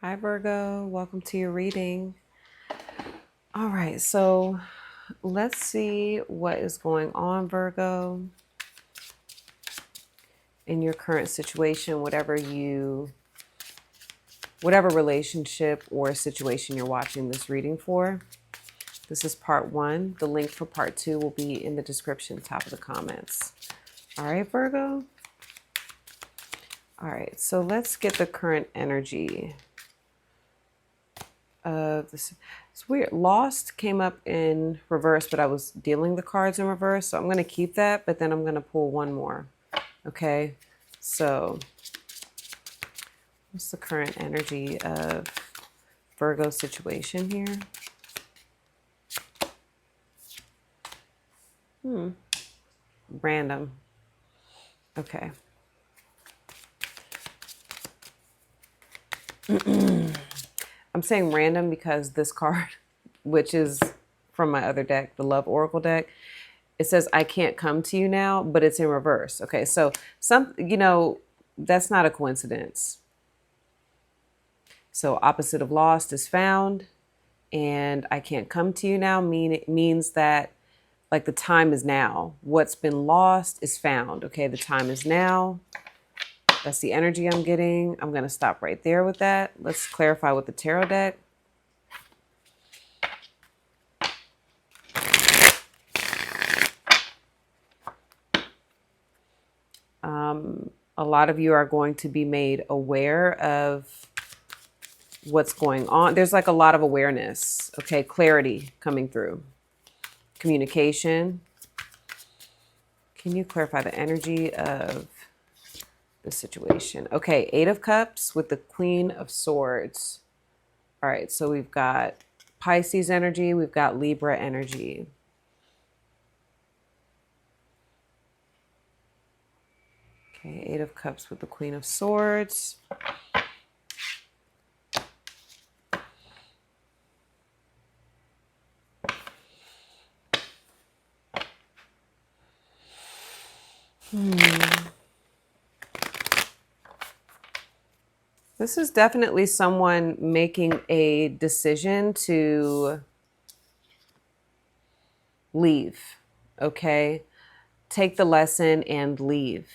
Hi, Virgo. Welcome to your reading. All right, so let's see what is going on, Virgo, in your current situation, whatever relationship or situation you're watching this reading for. This is part one. The link for part two will be in the description, top of the comments. All right, Virgo. All right, so let's get the current energy of this. It's weird. Lost came up in reverse, but I was dealing the cards in reverse. So I'm going to keep that, but then I'm going to pull one more. Okay. So what's the current energy of Virgo situation here? Random. Okay. I'm saying random because this card, which is from my other deck, the Love Oracle deck, it says, I can't come to you now, but it's in reverse. Okay. So that's not a coincidence. So opposite of lost is found, and I can't come to you now means that like the time is now. What's been lost is found. Okay, the time is now. That's the energy I'm getting. I'm going to stop right there with that. Let's clarify with the tarot deck. A lot of you are going to be made aware of what's going on. There's like a lot of awareness. Okay, clarity coming through. Communication. Can you clarify the energy of the situation? Okay, Eight of Cups with the Queen of Swords. All right, so we've got Pisces energy, we've got Libra energy. Okay, Eight of Cups with the Queen of Swords. This is definitely someone making a decision to leave, okay? Take the lesson and leave.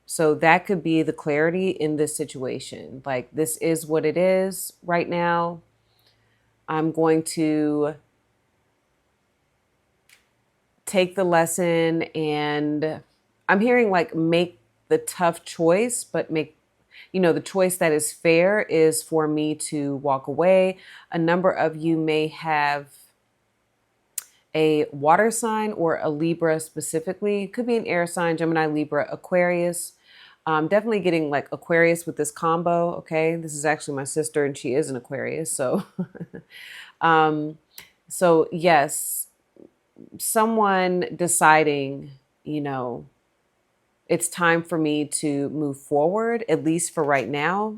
So that could be the clarity in this situation. Like, this is what it is right now. I'm going to take the lesson, and I'm hearing like make the tough choice, but the choice that is fair is for me to walk away. A number of you may have a water sign or a Libra specifically. It could be an air sign, Gemini, Libra, Aquarius. Definitely getting like Aquarius with this combo. Okay. This is actually my sister and she is an Aquarius. So, so yes, someone deciding, it's time for me to move forward, at least for right now.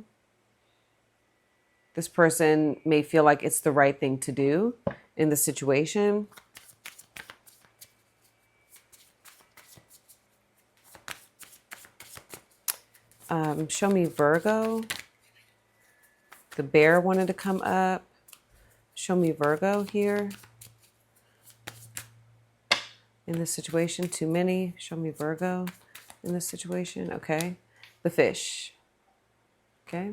This person may feel like it's the right thing to do in the situation. Show me Virgo. The bear wanted to come up. Show me Virgo here. In this situation, too many. Show me Virgo in this situation. Okay. The fish. Okay.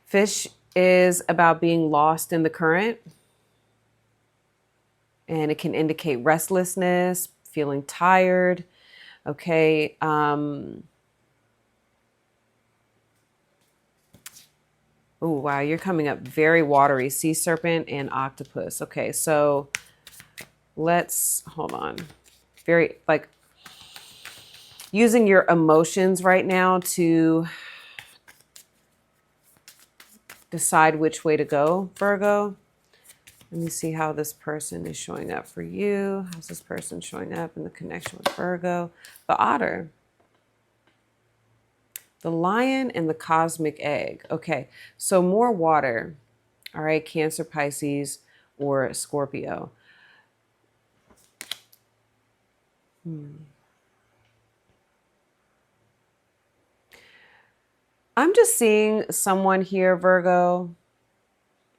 Fish is about being lost in the current. And it can indicate restlessness, feeling tired. Okay. Oh, wow. You're coming up very watery. Sea serpent and octopus. Okay. So hold on. Very like using your emotions right now to decide which way to go, Virgo. Let me see how this person is showing up for you. How's this person showing up in the connection with Virgo? The otter, the lion, and the cosmic egg. Okay, so more water. All right, Cancer, Pisces, or Scorpio. I'm just seeing someone here, Virgo,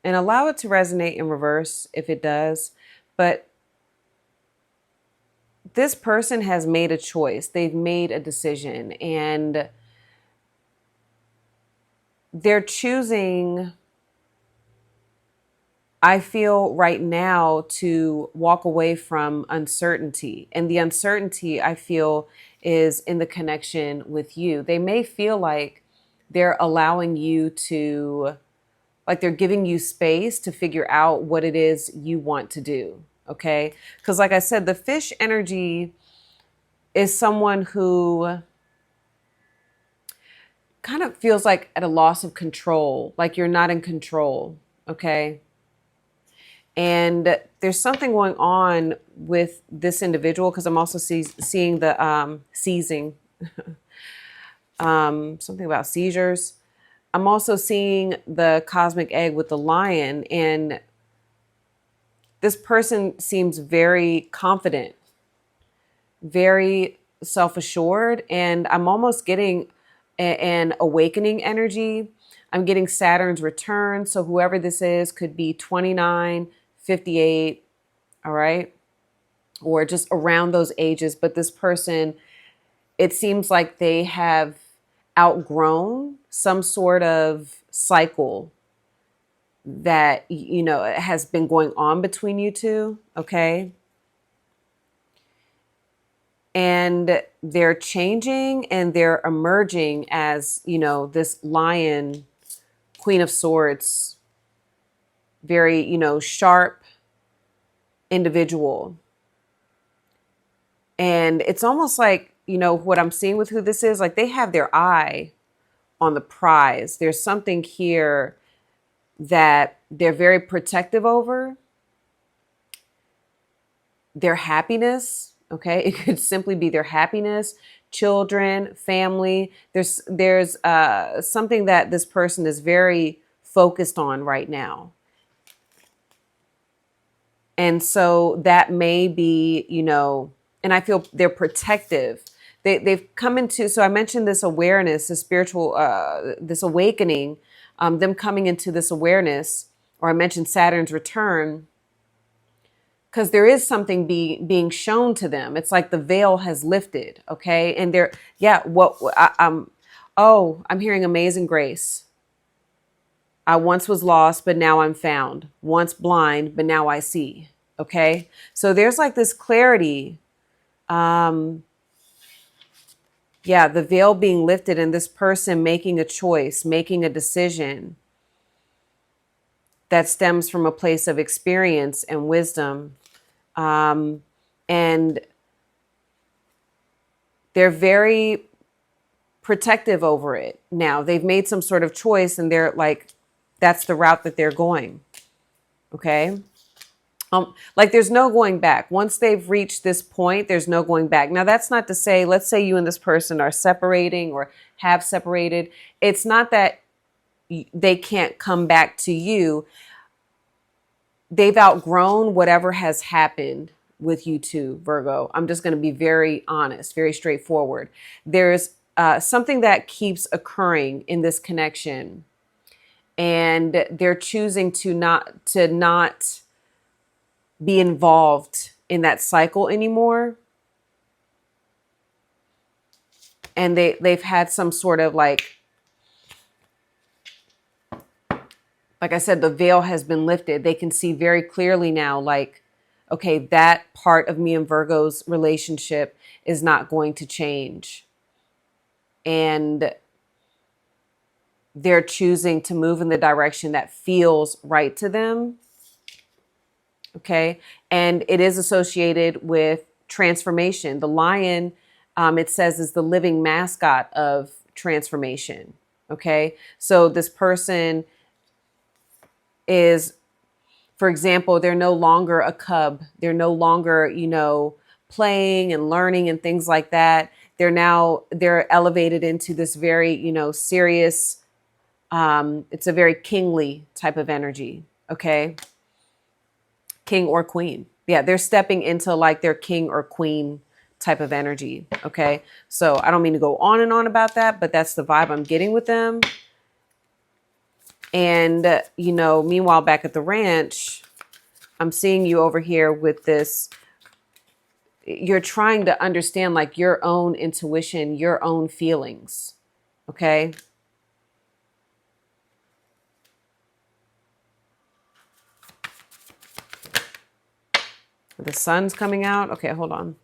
and allow it to resonate in reverse if it does. But this person has made a choice. They've made a decision, and they're choosing, I feel right now, to walk away from uncertainty. And the uncertainty, I feel, is in the connection with you. They may feel like they're allowing you to, like they're giving you space to figure out what it is you want to do. Okay. Because, like I said, the fish energy is someone who kind of feels like at a loss of control, like you're not in control. Okay. And there's something going on with this individual because I'm also seeing the seizing, something about seizures. I'm also seeing the cosmic egg with the lion, and this person seems very confident, very self-assured, and I'm almost getting an awakening energy. I'm getting Saturn's return, so whoever this is could be 29, 58, all right, or just around those ages. But this person, it seems like they have outgrown some sort of cycle that, you know, has been going on between you two, okay? And they're changing and they're emerging as, you know, this lion, Queen of Swords, very, you know, sharp individual. And it's almost like, you know, what I'm seeing with who this is, like they have their eye on the prize. There's something here that they're very protective over. Their happiness, okay? It could simply be their happiness, children, family. There's something that this person is very focused on right now. And so that may be, you know, and I feel they're protective. They've come into, so I mentioned this awareness, this spiritual, this awakening, them coming into this awareness, or I mentioned Saturn's return, because there is something being shown to them. It's like the veil has lifted, okay? And they're, yeah, I'm hearing Amazing Grace. I once was lost, but now I'm found. Once blind, but now I see. Okay. So there's like this clarity. Yeah, the veil being lifted and this person making a choice, making a decision that stems from a place of experience and wisdom. And they're very protective over it. Now they've made some sort of choice and they're like, that's the route that they're going. Okay. Like there's no going back. Once they've reached this point, there's no going back. Now, that's not to say, let's say you and this person are separating or have separated. It's not that they can't come back to you. They've outgrown whatever has happened with you two, Virgo. I'm just going to be very honest, very straightforward. There's something that keeps occurring in this connection, and they're choosing to not be involved in that cycle anymore. And they've had some sort of like I said, the veil has been lifted. They can see very clearly now, like, okay, that part of me and Virgo's relationship is not going to change. And they're choosing to move in the direction that feels right to them. Okay. And it is associated with transformation. The lion, it says, is the living mascot of transformation. Okay. So this person is, for example, they're no longer a cub. They're no longer, you know, playing and learning and things like that. They're elevated into this very, you know, serious, it's a very kingly type of energy. Okay. King or queen. Yeah, they're stepping into like their king or queen type of energy. Okay. So I don't mean to go on and on about that, but that's the vibe I'm getting with them. And, you know, meanwhile, back at the ranch, I'm seeing you over here with this. You're trying to understand like your own intuition, your own feelings. Okay. The sun's coming out. Okay, hold on.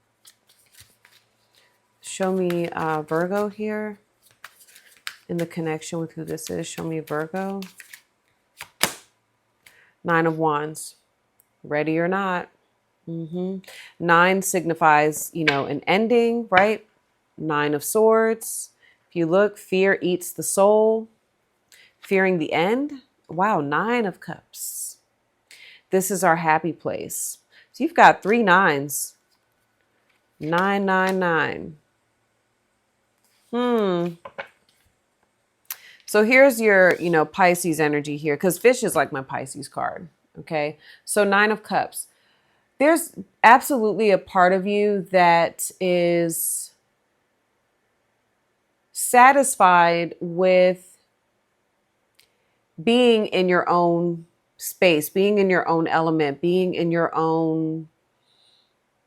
Show me Virgo here in the connection with who this is. Show me Virgo. 9 of Wands. Ready or not. 9 signifies, you know, an ending, right? 9 of Swords. If you look, fear eats the soul. Fearing the end. Wow, 9 of Cups. This is our happy place. So you've got 3 nines. 999. So here's your, you know, Pisces energy here, because fish is like my Pisces card. Okay. So 9 of Cups. There's absolutely a part of you that is satisfied with being in your own space, being in your own element, being in your own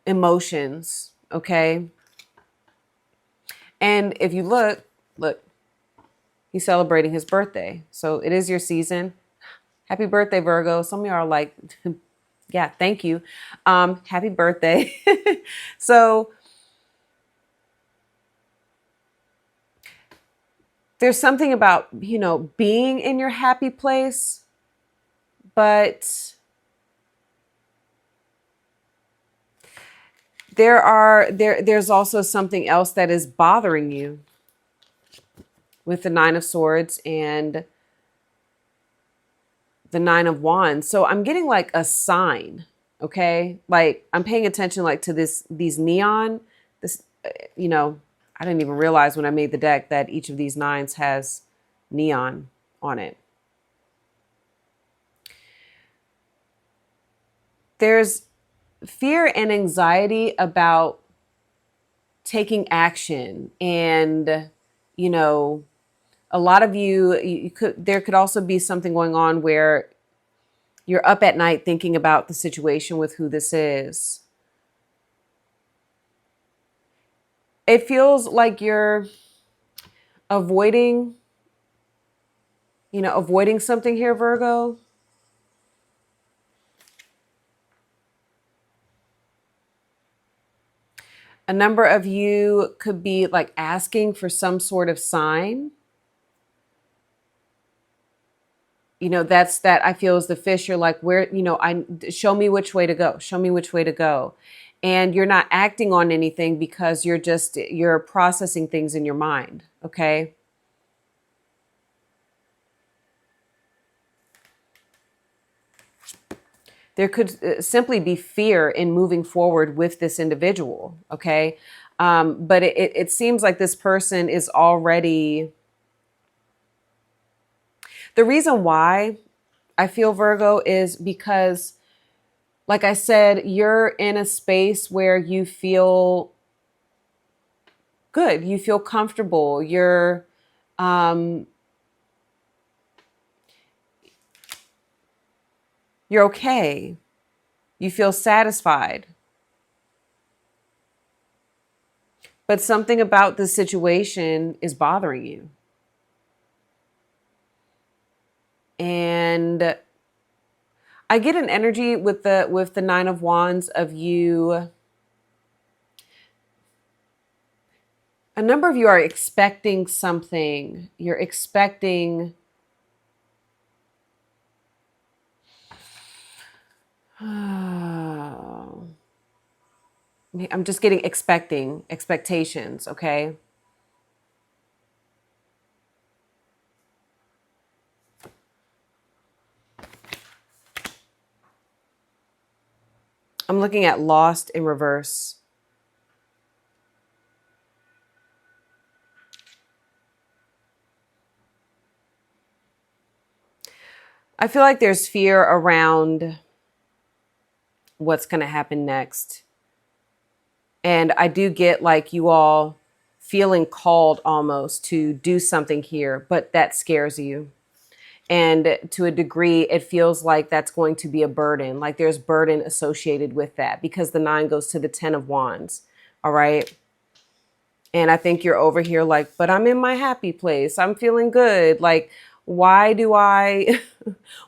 emotions. Okay. And if you look, he's celebrating his birthday. So it is your season. Happy birthday, Virgo. Some of you are like, yeah, thank you. Happy birthday. So there's something about, you know, being in your happy place, but there's also something else that is bothering you with the 9 of Swords and the 9 of Wands. So I'm getting like a sign, okay? Like I'm paying attention like to these neon, this, you know, I didn't even realize when I made the deck that each of these 9s has neon on it. There's fear and anxiety about taking action, and, you know, a lot of there could also be something going on where you're up at night thinking about the situation with who this is. It feels like you're avoiding something here, Virgo. A number of you could be like asking for some sort of sign. You know, that I feel is the fish. You're like, where, you know, show me which way to go. Show me which way to go. And you're not acting on anything because you're processing things in your mind. Okay. There could simply be fear in moving forward with this individual. Okay. But it seems like this person is already, the reason why I feel, Virgo, is because, like I said, you're in a space where you feel good. You feel comfortable. You're okay. You feel satisfied. But something about the situation is bothering you. And I get an energy with the 9 of Wands of you. A number of you are expecting something. You're expecting I'm just getting expectations, okay? I'm looking at Lost in reverse. I feel like there's fear around what's going to happen next. And I do get like you all feeling called almost to do something here, but that scares you. And to a degree, it feels like that's going to be a burden. Like there's burden associated with that because the 9 goes to the 10 of Wands. All right. And I think you're over here like, but I'm in my happy place. I'm feeling good. Like, why do I,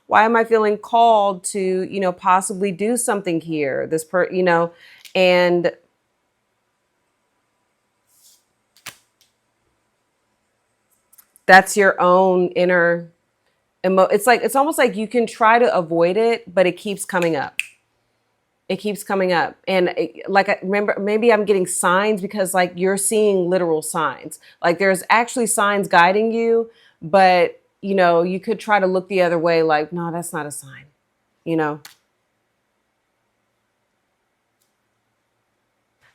why am I feeling called to, possibly do something here? And that's your own inner it's almost like you can try to avoid it, but it keeps coming up. It keeps coming up. And like, I remember, maybe I'm getting signs because like you're seeing literal signs. Like there's actually signs guiding you, but you could try to look the other way. Like, no, that's not a sign, you know?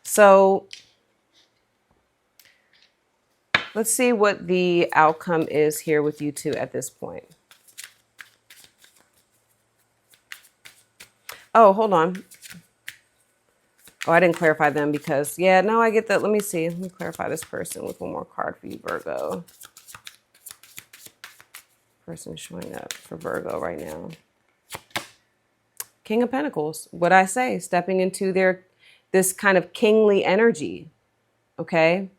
So let's see what the outcome is here with you two at this point. Oh, hold on. Oh, I didn't clarify them because, yeah, no, I get that. Let me see. Let me clarify this person with one more card for you, Virgo. Person showing up for Virgo right now. King of Pentacles. What I say, stepping into this kind of kingly energy. Okay.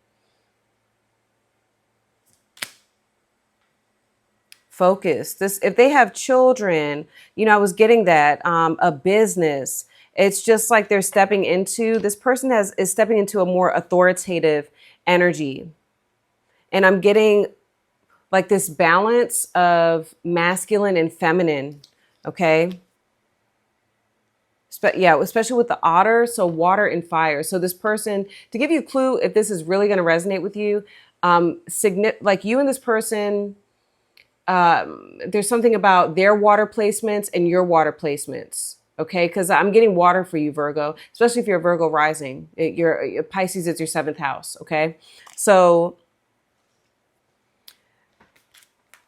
Focus. If they have children, I was getting that, a business. It's just like they're stepping into, this person is stepping into a more authoritative energy. And I'm getting like this balance of masculine and feminine. Okay. Yeah, especially with the otter. So water and fire. So this person, to give you a clue, if this is really going to resonate with you, like you and this person, there's something about their water placements and your water placements. Okay. Cause I'm getting water for you, Virgo, especially if you're a Virgo rising, your Pisces is your 7th house. Okay. So,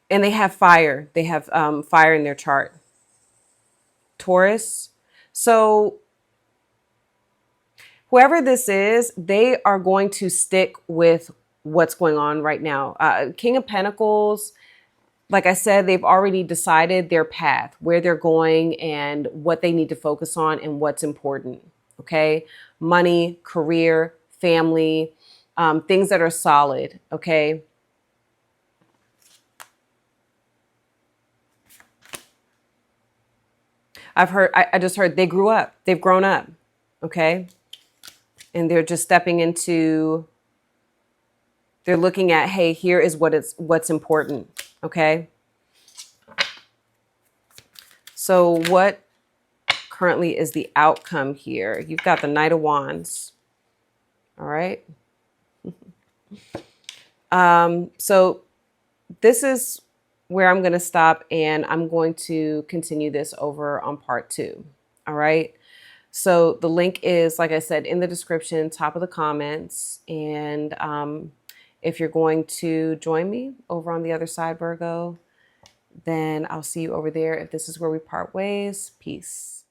and they have fire. They have fire in their chart. Taurus. So whoever this is, they are going to stick with what's going on right now. King of Pentacles, like I said, they've already decided their path, where they're going and what they need to focus on and what's important. Okay. Money, career, family, things that are solid. Okay. I just heard they grew up. They've grown up. Okay. And they're just stepping into, they're looking at, hey, here is what's important. Okay. So what currently is the outcome here? You've got the Knight of Wands. All right. So this is where I'm going to stop, and I'm going to continue this over on part 2. All right. So the link is, like I said, in the description, top of the comments. And if you're going to join me over on the other side, Virgo, then I'll see you over there. If this is where we part ways, peace.